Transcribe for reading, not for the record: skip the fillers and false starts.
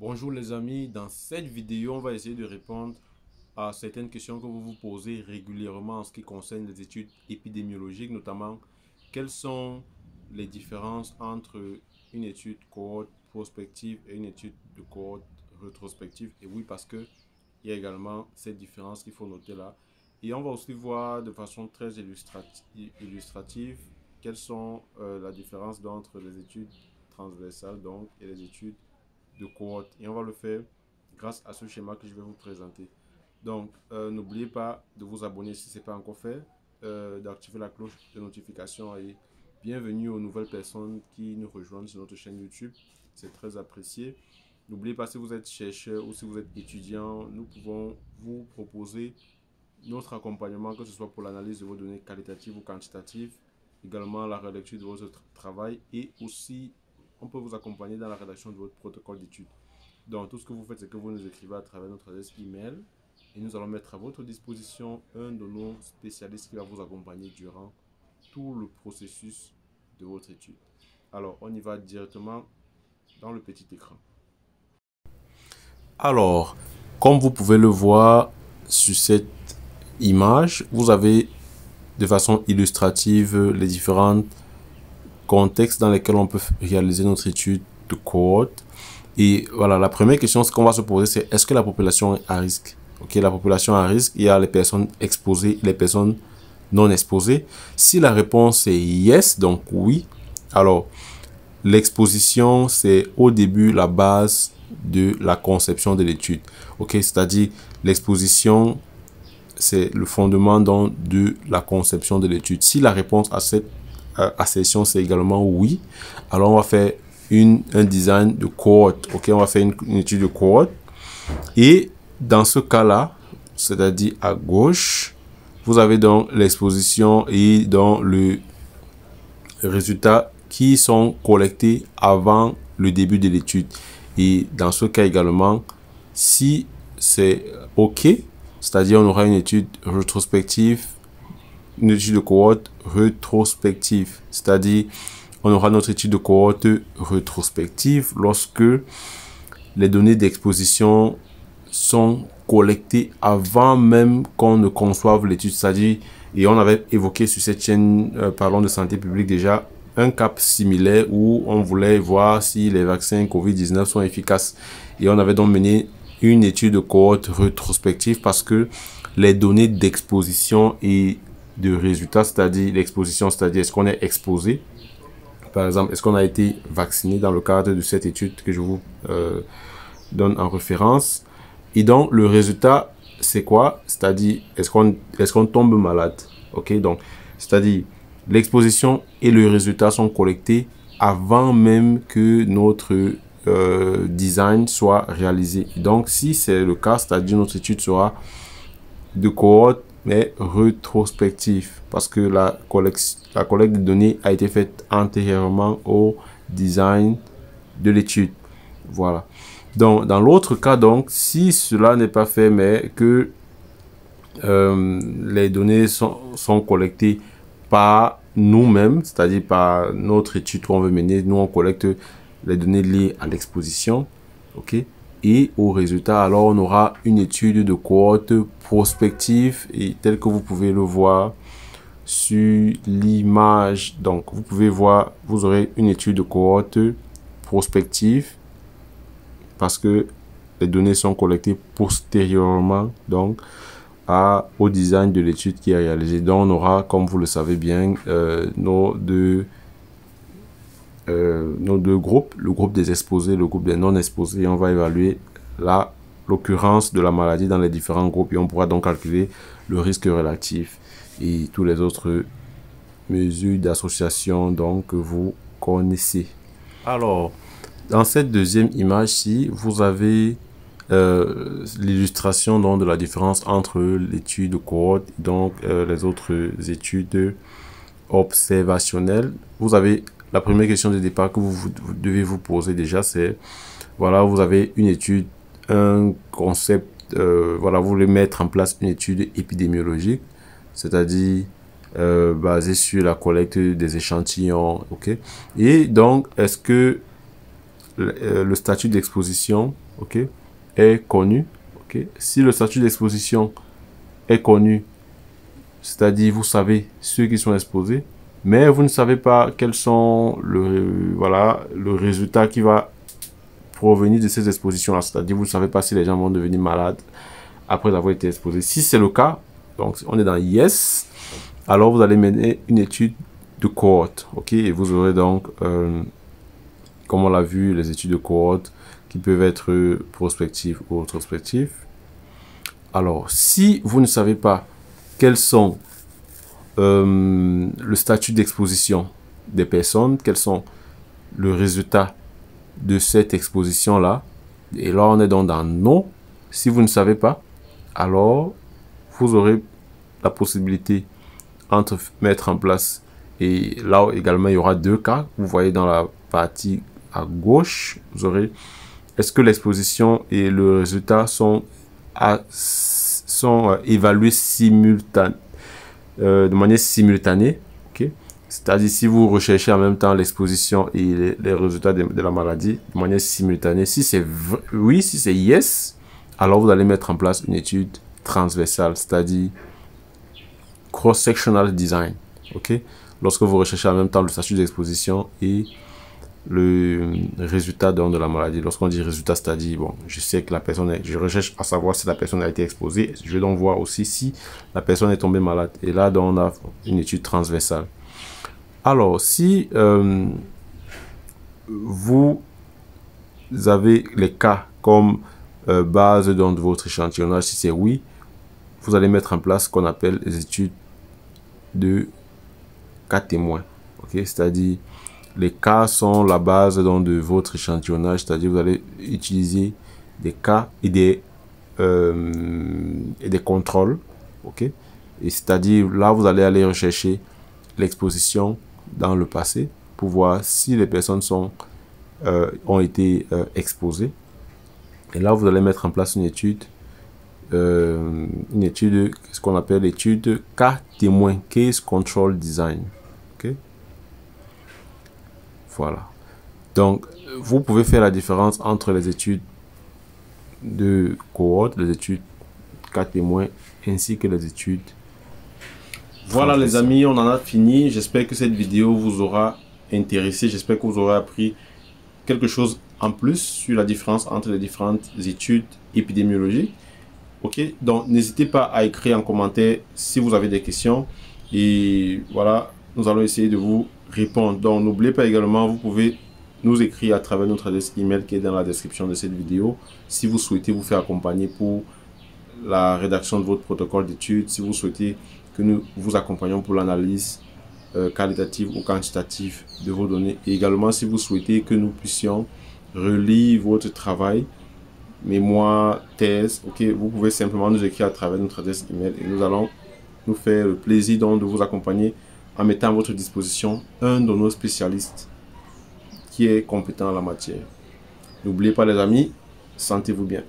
Bonjour les amis, dans cette vidéo, on va essayer de répondre à certaines questions que vous vous posez régulièrement en ce qui concerne les études épidémiologiques, notamment quelles sont les différences entre une étude cohorte prospective et une étude de cohorte rétrospective. Et oui, parce que il y a également cette différence qu'il faut noter là. Et on va aussi voir de façon très illustrative quelles sont la différence entre les études transversales donc, et les études de cohorte. Et on va le faire grâce à ce schéma que je vais vous présenter. Donc, n'oubliez pas de vous abonner si ce n'est pas encore fait, d'activer la cloche de notification et bienvenue aux nouvelles personnes qui nous rejoignent sur notre chaîne YouTube. C'est très apprécié. N'oubliez pas, si vous êtes chercheur ou si vous êtes étudiant, nous pouvons vous proposer notre accompagnement, que ce soit pour l'analyse de vos données qualitatives ou quantitatives, également la relecture de votre travail et aussi on peut vous accompagner dans la rédaction de votre protocole d'études. Donc tout ce que vous faites, c'est que vous nous écrivez à travers notre adresse email et nous allons mettre à votre disposition un de nos spécialistes qui va vous accompagner durant tout le processus de votre étude. Alors on y va directement dans le petit écran. Alors, comme vous pouvez le voir sur cette image, vous avez de façon illustrative les différents contextes dans lesquels on peut réaliser notre étude de cohorte. Et voilà, la première question qu'on va se poser, c'est est-ce que la population est à risque? Ok, la population à risque, il y a les personnes exposées, les personnes non exposées. Si la réponse est yes, donc oui, alors l'exposition, c'est au début la base de la conception de l'étude. Ok, c'est-à-dire l'exposition, c'est le fondement donc de la conception de l'étude. Si la réponse à cette assertion, c'est également oui, alors on va faire un design de cohorte. Ok, on va faire une étude de cohorte. Et dans ce cas-là, c'est-à-dire à gauche, vous avez donc l'exposition et donc le résultat qui sont collectés avant le début de l'étude. Et dans ce cas également, si c'est OK, c'est-à-dire on aura une étude rétrospective, une étude de cohorte rétrospective, c'est-à-dire on aura notre étude de cohorte rétrospective lorsque les données d'exposition sont collectées avant même qu'on ne conçoive l'étude, c'est-à-dire, et on avait évoqué sur cette chaîne, parlons de santé publique déjà, un cap similaire où on voulait voir si les vaccins Covid-19 sont efficaces. Et on avait donc mené une étude de cohorte rétrospective parce que les données d'exposition et de résultats, c'est-à-dire l'exposition, c'est-à-dire est-ce qu'on est exposé, par exemple, est-ce qu'on a été vacciné dans le cadre de cette étude que je vous donne en référence. Et donc, le résultat, c'est quoi? C'est-à-dire, est-ce qu'on tombe malade? Ok, donc, c'est-à-dire, l'exposition et le résultat sont collectés avant même que notre design soit réalisé. Donc, si c'est le cas, c'est-à-dire notre étude sera de cohorte, mais rétrospective, parce que la collecte de données a été faite antérieurement au design de l'étude. Voilà. Donc, dans l'autre cas, donc, si cela n'est pas fait, mais que les données sont collectées par nous-mêmes, c'est-à-dire par notre étude qu'on veut mener, nous on collecte les données liées à l'exposition, ok, et au résultat, alors on aura une étude de cohorte prospective et tel que vous pouvez le voir sur l'image. Donc, vous pouvez voir, vous aurez une étude de cohorte prospective parce que les données sont collectées postérieurement donc au design de l'étude qui est réalisée. Donc on aura, comme vous le savez bien, nos deux groupes, le groupe des exposés, le groupe des non exposés. On va évaluer l'occurrence de la maladie dans les différents groupes et on pourra donc calculer le risque relatif et tous les autres mesures d'association donc que vous connaissez. Alors, dans cette deuxième image-ci, vous avez l'illustration de la différence entre l'étude de cohorte et donc les autres études observationnelles. Vous avez la première question de départ que vous devez vous poser déjà, c'est voilà, vous avez une étude, un concept, voilà, vous voulez mettre en place une étude épidémiologique, c'est-à-dire basée sur la collecte des échantillons, ok. Et donc, est-ce que le statut d'exposition, ok, est connu. Okay. Si le statut d'exposition est connu, c'est-à-dire vous savez ceux qui sont exposés, mais vous ne savez pas quels sont le résultat qui va provenir de ces expositions-là. C'est-à-dire vous ne savez pas si les gens vont devenir malades après avoir été exposés. Si c'est le cas, donc on est dans Yes, alors vous allez mener une étude de cohorte, ok, et vous aurez donc, comme on l'a vu, les études de cohorte qui peuvent être prospectives ou rétrospectives. Alors, si vous ne savez pas quels sont le statut d'exposition des personnes, quels sont le résultat de cette exposition-là, et là on est donc dans non. Si vous ne savez pas, alors vous aurez la possibilité entre mettre en place, et là également il y aura deux cas. Vous voyez dans la partie à gauche, vous aurez est-ce que l'exposition et le résultat sont évalués de manière simultanée, okay? C'est-à-dire si vous recherchez en même temps l'exposition et les résultats de la maladie de manière simultanée. Si c'est oui, si c'est yes, alors vous allez mettre en place une étude transversale, c'est-à-dire cross-sectional design, ok? Lorsque vous recherchez en même temps le statut d'exposition et le résultat de la maladie. Lorsqu'on dit résultat, c'est-à-dire, bon, je sais que la personne je recherche à savoir si la personne a été exposée. Je vais donc voir aussi si la personne est tombée malade. Et là, donc, on a une étude transversale. Alors, si vous avez les cas comme base de votre échantillonnage, si c'est oui, vous allez mettre en place ce qu'on appelle les études de cas témoins. Ok, c'est-à-dire les cas sont la base donc, de votre échantillonnage, c'est-à-dire vous allez utiliser des cas et des contrôles, ok, et c'est-à-dire là vous allez aller rechercher l'exposition dans le passé pour voir si les personnes ont été exposées, et là vous allez mettre en place une étude, ce qu'on appelle l'étude cas témoin, case control design, ok. Voilà. Donc, vous pouvez faire la différence entre les études de cohorte, les études cas témoins, ainsi que les études. Voilà les amis, on en a fini. J'espère que cette vidéo vous aura intéressé. J'espère que vous aurez appris quelque chose en plus sur la différence entre les différentes études épidémiologiques. Ok, donc n'hésitez pas à écrire en commentaire si vous avez des questions. Et voilà, nous allons essayer de vous répondre. Donc n'oubliez pas également, vous pouvez nous écrire à travers notre adresse email qui est dans la description de cette vidéo si vous souhaitez vous faire accompagner pour la rédaction de votre protocole d'études, si vous souhaitez que nous vous accompagnions pour l'analyse qualitative ou quantitative de vos données, et également si vous souhaitez que nous puissions relire votre travail, mémoire, thèse, ok, vous pouvez simplement nous écrire à travers notre adresse email et nous allons nous faire le plaisir donc de vous accompagner en mettant à votre disposition un de nos spécialistes qui est compétent en la matière. N'oubliez pas les amis, sentez-vous bien.